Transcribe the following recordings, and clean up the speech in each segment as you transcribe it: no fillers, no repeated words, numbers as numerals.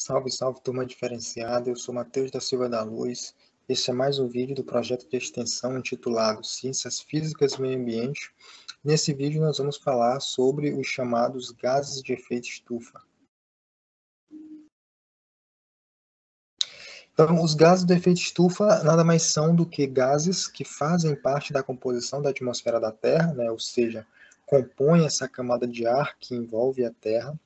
Salve, salve, turma diferenciada. Eu sou Matheus da Silva da Luz. Este é mais um vídeo do projeto de extensão intitulado Ciências Físicas e Meio Ambiente. Nesse vídeo nós vamos falar sobre os chamados gases de efeito estufa. Então, os gases de efeito estufa nada mais são do que gases que fazem parte da composição da atmosfera da Terra, né? Ou seja, compõem essa camada de ar que envolve a Terra.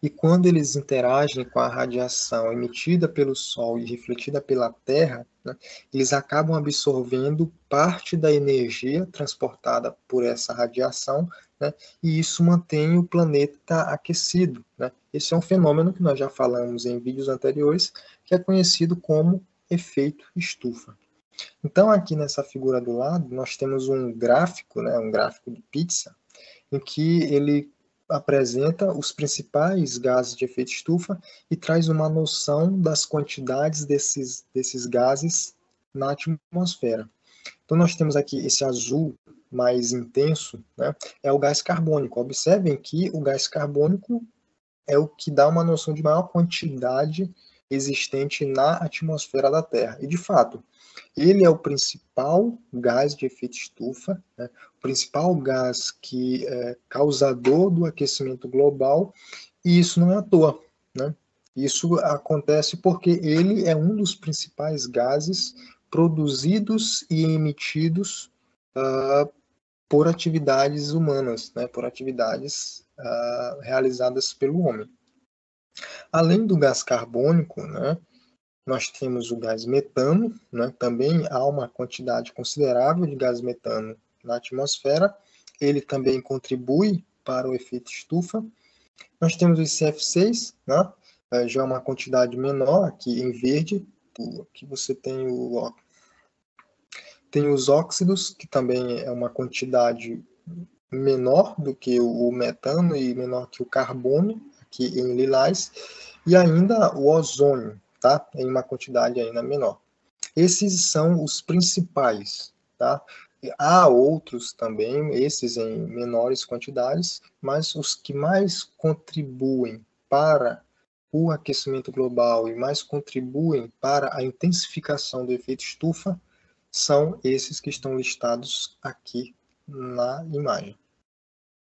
E quando eles interagem com a radiação emitida pelo Sol e refletida pela Terra, né, eles acabam absorvendo parte da energia transportada por essa radiação, né, e isso mantém o planeta aquecido, né. Esse é um fenômeno que nós já falamos em vídeos anteriores, que é conhecido como efeito estufa. Então, aqui nessa figura do lado, nós temos um gráfico, né, um gráfico de pizza, em que ele apresenta os principais gases de efeito estufa e traz uma noção das quantidades desses gases na atmosfera. Então, nós temos aqui esse azul mais intenso, né, é o gás carbônico. Observem que o gás carbônico é o que dá uma noção de maior quantidade existente na atmosfera da Terra. E, de fato, ele é o principal gás de efeito estufa, né? O principal gás que é causador do aquecimento global, e isso não é à toa, né? Isso acontece porque ele é um dos principais gases produzidos e emitidos por atividades humanas, né? Por atividades realizadas pelo homem. Além do gás carbônico, né? Nós temos o gás metano, né? Também há uma quantidade considerável de gás metano na atmosfera. Ele também contribui para o efeito estufa. Nós temos o CF6, né? Já é uma quantidade menor, aqui em verde. Aqui você tem os óxidos, que também é uma quantidade menor do que o metano e menor que o carbono, aqui em lilás. E ainda o ozônio, tá? Em uma quantidade ainda menor. Esses são os principais, tá? Há outros também, esses em menores quantidades, mas os que mais contribuem para o aquecimento global e mais contribuem para a intensificação do efeito estufa são esses que estão listados aqui na imagem.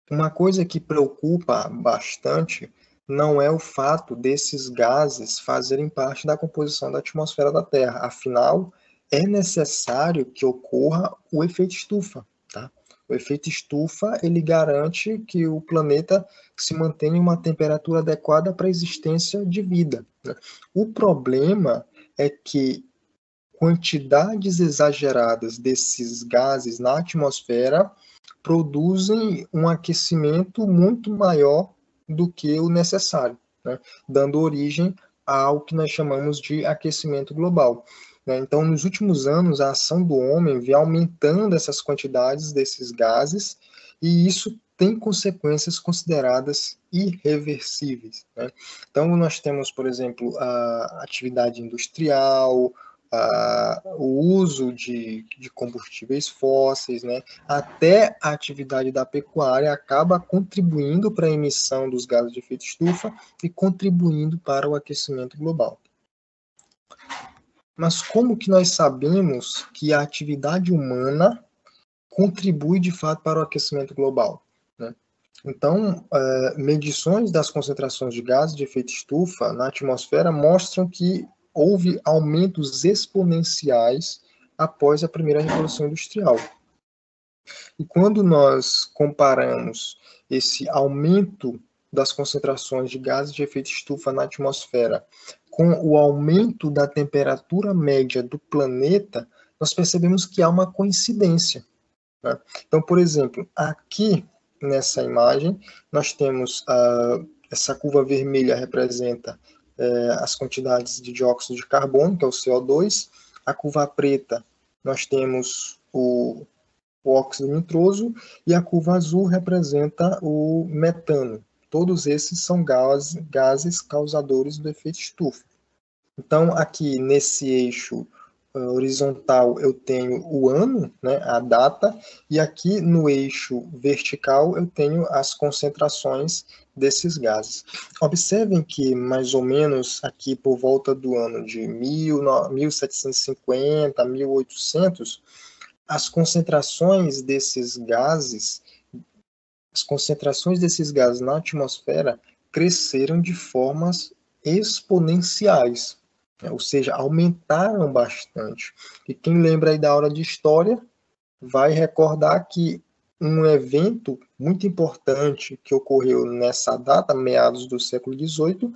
Uma coisa que preocupa bastante não é o fato desses gases fazerem parte da composição da atmosfera da Terra. Afinal, é necessário que ocorra o efeito estufa, tá? O efeito estufa, ele garante que o planeta se mantenha em uma temperatura adequada para a existência de vida, né? O problema é que quantidades exageradas desses gases na atmosfera produzem um aquecimento muito maior do que o necessário, né? Dando origem ao que nós chamamos de aquecimento global, né? Então, nos últimos anos, a ação do homem vem aumentando essas quantidades desses gases, e isso tem consequências consideradas irreversíveis, né? Então, nós temos, por exemplo, a atividade industrial, o uso de combustíveis fósseis, né? Até a atividade da pecuária acaba contribuindo para a emissão dos gases de efeito estufa e contribuindo para o aquecimento global. Mas como que nós sabemos que a atividade humana contribui de fato para o aquecimento global, né? Então, medições das concentrações de gases de efeito estufa na atmosfera mostram que houve aumentos exponenciais após a primeira Revolução Industrial. E quando nós comparamos esse aumento das concentrações de gases de efeito estufa na atmosfera com o aumento da temperatura média do planeta, nós percebemos que há uma coincidência, né? Então, por exemplo, aqui nessa imagem, nós temos essa curva vermelha representa as quantidades de dióxido de carbono, que é o CO2. A curva preta, nós temos o óxido nitroso, e a curva azul representa o metano. Todos esses são gases causadores do efeito estufa. Então, aqui nesse eixo, horizontal eu tenho o ano, né, a data, e aqui no eixo vertical eu tenho as concentrações desses gases. Observem que mais ou menos aqui por volta do ano de 1750, 1800, as concentrações desses gases na atmosfera cresceram de formas exponenciais, né? Ou seja, aumentaram bastante. E quem lembra aí da aula de história vai recordar que um evento muito importante que ocorreu nessa data, meados do século XVIII,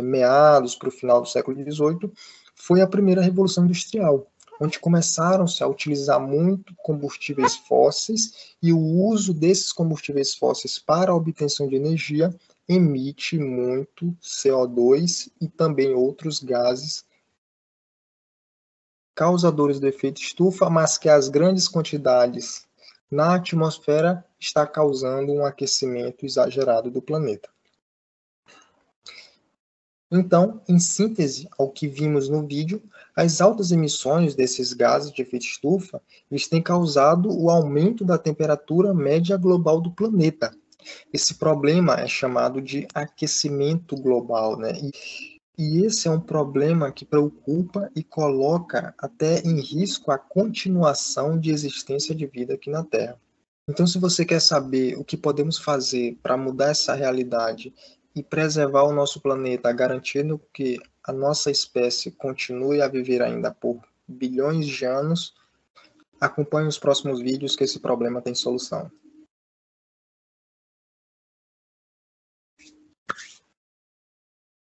meados para o final do século XVIII, foi a primeira Revolução Industrial, onde começaram-se a utilizar muito combustíveis fósseis, e o uso desses combustíveis fósseis para a obtenção de energia emite muito CO2 e também outros gases causadores do efeito estufa, mas que as grandes quantidades na atmosfera está causando um aquecimento exagerado do planeta. Então, em síntese ao que vimos no vídeo, as altas emissões desses gases de efeito estufa, eles têm causado o aumento da temperatura média global do planeta. Esse problema é chamado de aquecimento global, né? E esse é um problema que preocupa e coloca até em risco a continuação de existência de vida aqui na Terra. Então, se você quer saber o que podemos fazer para mudar essa realidade e preservar o nosso planeta, garantindo que a nossa espécie continue a viver ainda por bilhões de anos, acompanhe os próximos vídeos que esse problema tem solução.